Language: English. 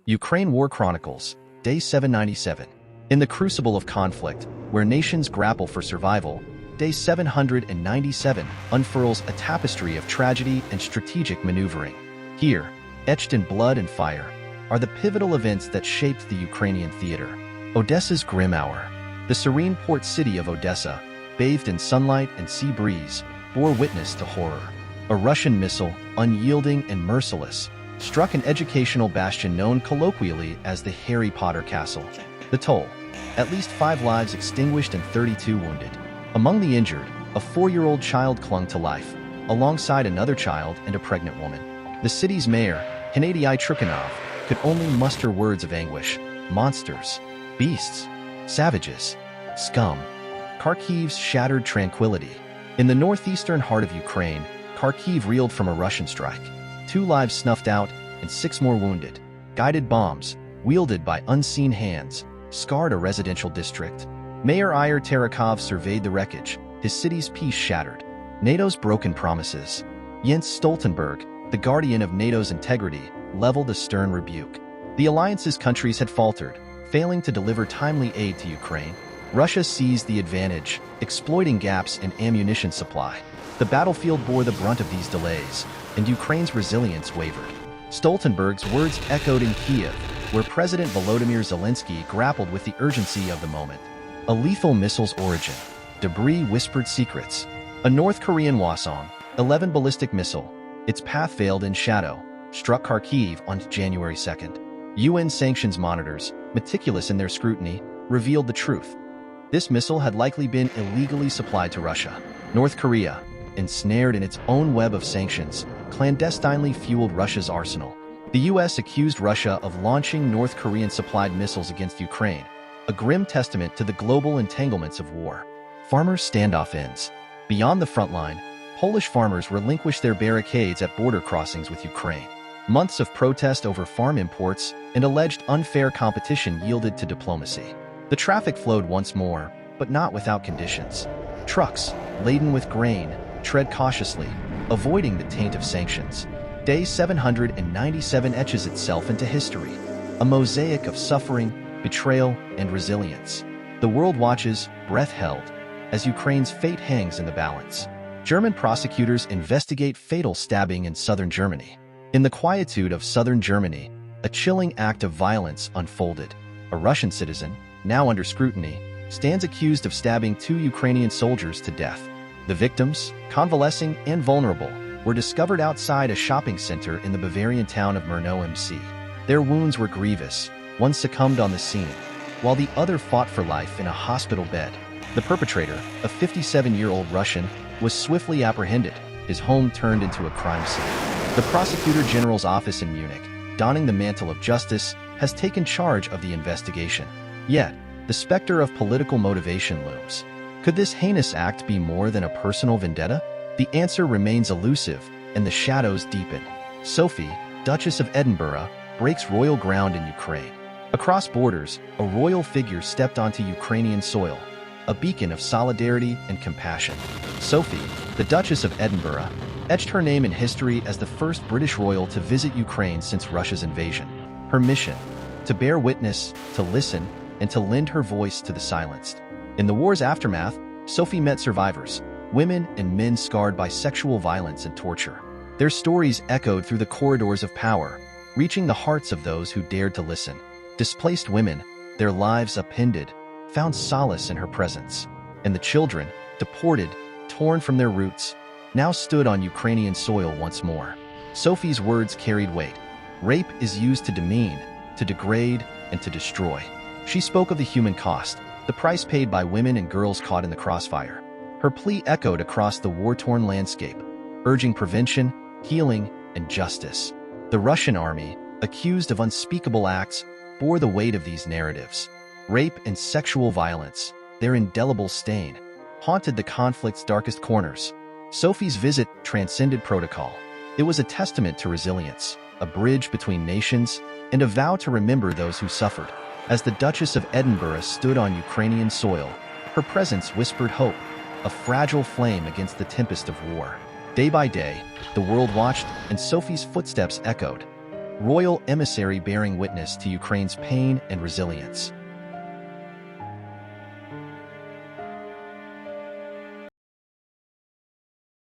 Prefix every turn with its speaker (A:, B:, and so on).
A: Ukraine War Chronicles, Day 797. In the crucible of conflict, where nations grapple for survival, Day 797 unfurls a tapestry of tragedy and strategic maneuvering. Here, etched in blood and fire, are the pivotal events that shaped the Ukrainian theater. Odessa's grim hour. The serene port city of Odessa, bathed in sunlight and sea breeze, bore witness to horror. A Russian missile, unyielding and merciless, struck an educational bastion known colloquially as the Harry Potter Castle. The toll: at least 5 lives extinguished and 32 wounded. Among the injured, a 4-year-old child clung to life, alongside another child and a pregnant woman. The city's mayor, Hennady Trukhanov, could only muster words of anguish. Monsters, beasts, savages, scum. Kharkiv's shattered tranquility. In the northeastern heart of Ukraine, Kharkiv reeled from a Russian strike. 2 lives snuffed out and 6 more wounded. Guided bombs, wielded by unseen hands, scarred a residential district. Mayor Ihor Terekhov surveyed the wreckage, his city's peace shattered. NATO's broken promises. Jens Stoltenberg, the guardian of NATO's integrity, leveled a stern rebuke. The alliance's countries had faltered, failing to deliver timely aid to Ukraine. Russia seized the advantage, exploiting gaps in ammunition supply. The battlefield bore the brunt of these delays, and Ukraine's resilience wavered. Stoltenberg's words echoed in Kiev, where President Volodymyr Zelenskyy grappled with the urgency of the moment. A lethal missile's origin. Debris whispered secrets. A North Korean Hwasong-11 ballistic missile, its path veiled in shadow, struck Kharkiv on January 2nd. UN sanctions monitors, meticulous in their scrutiny, revealed the truth. This missile had likely been illegally supplied to Russia. North Korea, ensnared in its own web of sanctions, clandestinely fueled Russia's arsenal. The US accused Russia of launching North Korean-supplied missiles against Ukraine, a grim testament to the global entanglements of war. Farmers' standoff ends. Beyond the front line, Polish farmers relinquished their barricades at border crossings with Ukraine. Months of protest over farm imports and alleged unfair competition yielded to diplomacy. The traffic flowed once more, but not without conditions. Trucks, laden with grain, tread cautiously, avoiding the taint of sanctions. Day 797 etches itself into history, a mosaic of suffering, betrayal, and resilience. The world watches, breath held, as Ukraine's fate hangs in the balance. German prosecutors investigate fatal stabbing in southern Germany. In the quietude of southern Germany, a chilling act of violence unfolded. A Russian citizen, now under scrutiny, stands accused of stabbing 2 Ukrainian soldiers to death. The victims, convalescing and vulnerable, were discovered outside a shopping center in the Bavarian town of Murnau am See. Their wounds were grievous. One succumbed on the scene, while the other fought for life in a hospital bed. The perpetrator, a 57-year-old Russian, was swiftly apprehended, his home turned into a crime scene. The Prosecutor General's office in Munich, donning the mantle of justice, has taken charge of the investigation. Yet, the specter of political motivation looms. Could this heinous act be more than a personal vendetta? The answer remains elusive, and the shadows deepen. Sophie, Duchess of Edinburgh, breaks royal ground in Ukraine. Across borders, a royal figure stepped onto Ukrainian soil, a beacon of solidarity and compassion. Sophie, the Duchess of Edinburgh, etched her name in history as the first British royal to visit Ukraine since Russia's invasion. Her mission: to bear witness, to listen, and to lend her voice to the silenced. In the war's aftermath, Sophie met survivors, women and men scarred by sexual violence and torture. Their stories echoed through the corridors of power, reaching the hearts of those who dared to listen. Displaced women, their lives upended, found solace in her presence. And the children, deported, torn from their roots, now stood on Ukrainian soil once more. Sophie's words carried weight. Rape is used to demean, to degrade, and to destroy. She spoke of the human cost, the price paid by women and girls caught in the crossfire. Her plea echoed across the war-torn landscape, urging prevention, healing, and justice. The Russian army, accused of unspeakable acts, bore the weight of these narratives. Rape and sexual violence, their indelible stain, haunted the conflict's darkest corners. Sophie's visit transcended protocol. It was a testament to resilience, a bridge between nations, and a vow to remember those who suffered. As the Duchess of Edinburgh stood on Ukrainian soil, her presence whispered hope, a fragile flame against the tempest of war. Day by day, the world watched, and Sophie's footsteps echoed. royal emissary bearing witness to Ukraine's pain and resilience.